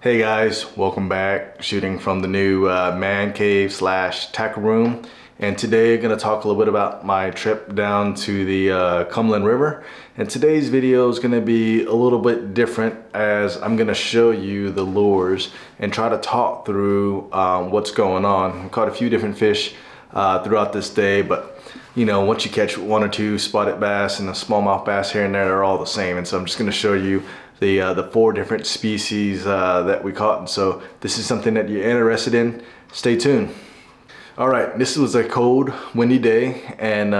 Hey guys, welcome back. Shooting from the new man cave slash tackle room, and today I'm going to talk a little bit about my trip down to the Cumberland River. And today's video is going to be a little bit different, as I'm going to show you the lures and try to talk through what's going on. I caught a few different fish throughout this day, but you know, once you catch one or two spotted bass and a smallmouth bass here and there, they're all the same. And so I'm just going to show you the 4 different species that we caught. And so this is something that you're interested in, stay tuned. All right, this was a cold, windy day, and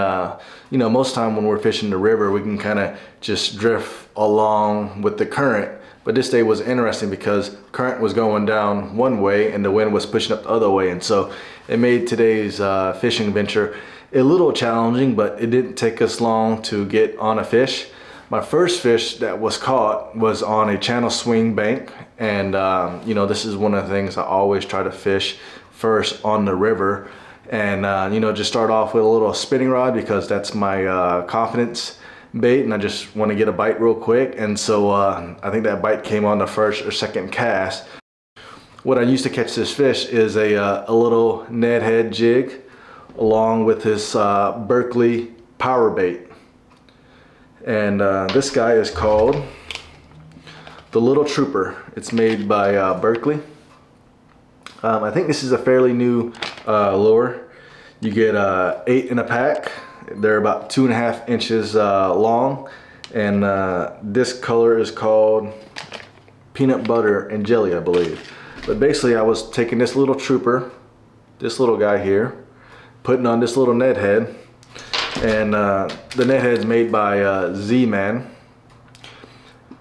you know, most time when we're fishing the river, we can kind of just drift along with the current. But this day was interesting because current was going down one way and the wind was pushing up the other way, and so it made today's fishing venture a little challenging, but it didn't take us long to get on a fish. My first fish that was caught was on a channel swing bank, and you know, this is one of the things I always try to fish first on the river. And you know, just start off with a little spinning rod because that's my confidence bait, and I just want to get a bite real quick. And so I think that bite came on the first or second cast. What I used to catch this fish is a little Ned head jig along with this Berkley power bait. And this guy is called the Little Trooper. It's made by Berkley. I think this is a fairly new lure. You get 8 in a pack. They're about 2.5 inches long, and this color is called peanut butter and jelly, I believe. But basically, I was taking this little trooper, this little guy here, putting on this little Ned head, and the Ned head is made by Z-Man.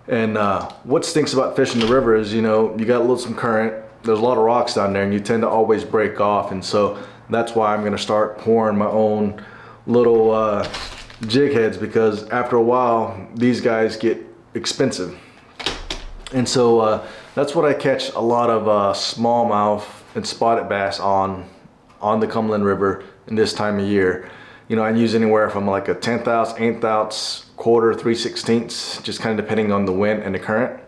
And what stinks about fishing the river is, you know, you got a little some current. There's a lot of rocks down there, and you tend to always break off, and so that's why I'm going to start pouring my own little jig heads, because after a while these guys get expensive. And so that's what I catch a lot of smallmouth and spotted bass on the Cumberland River in this time of year. You know, I use anywhere from like a 1/10 ounce, 1/8 ounce, quarter, 3/16, just kind of depending on the wind and the current.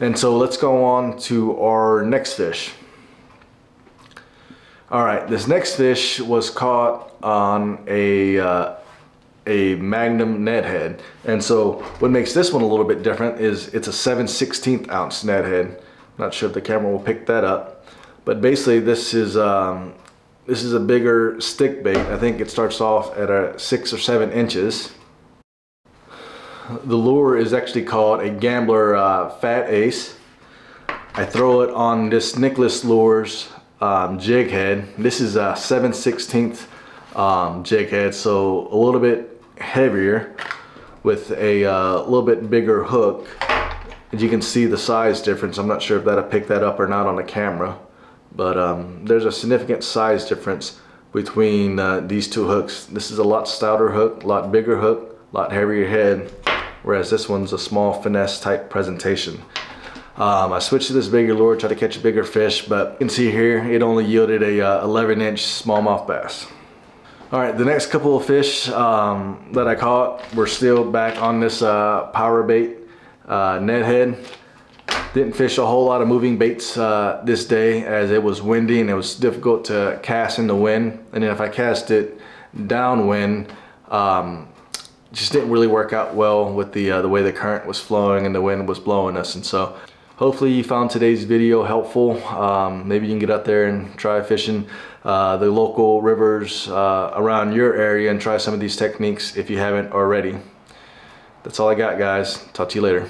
And so let's go on to our next fish. All right, this next fish was caught on a Magnum Ned head. And so what makes this one a little bit different is it's a 7/16 ounce Ned head. Not sure if the camera will pick that up, but basically this is a bigger stick bait. I think it starts off at 6 or 7 inches. The lure is actually called a Gambler Fat Ace. I throw it on this Nicholas Lures jig head. This is a 7/16 jig head, so a little bit heavier with a little bit bigger hook. As you can see the size difference. I'm not sure if that'll pick that up or not on the camera, but there's a significant size difference between these two hooks. This is a lot stouter hook, a lot bigger hook, a lot heavier head, whereas this one's a small finesse type presentation. I switched to this bigger lure, tried to catch a bigger fish, but you can see here it only yielded a 11-inch smallmouth bass. All right, the next couple of fish that I caught were still back on this power bait Ned head. Didn't fish a whole lot of moving baits this day, as it was windy and it was difficult to cast in the wind. And then if I cast it downwind, just didn't really work out well with the way the current was flowing and the wind was blowing us. And so hopefully you found today's video helpful. Maybe you can get out there and try fishing the local rivers around your area and try some of these techniques if you haven't already. That's all I got, guys. Talk to you later.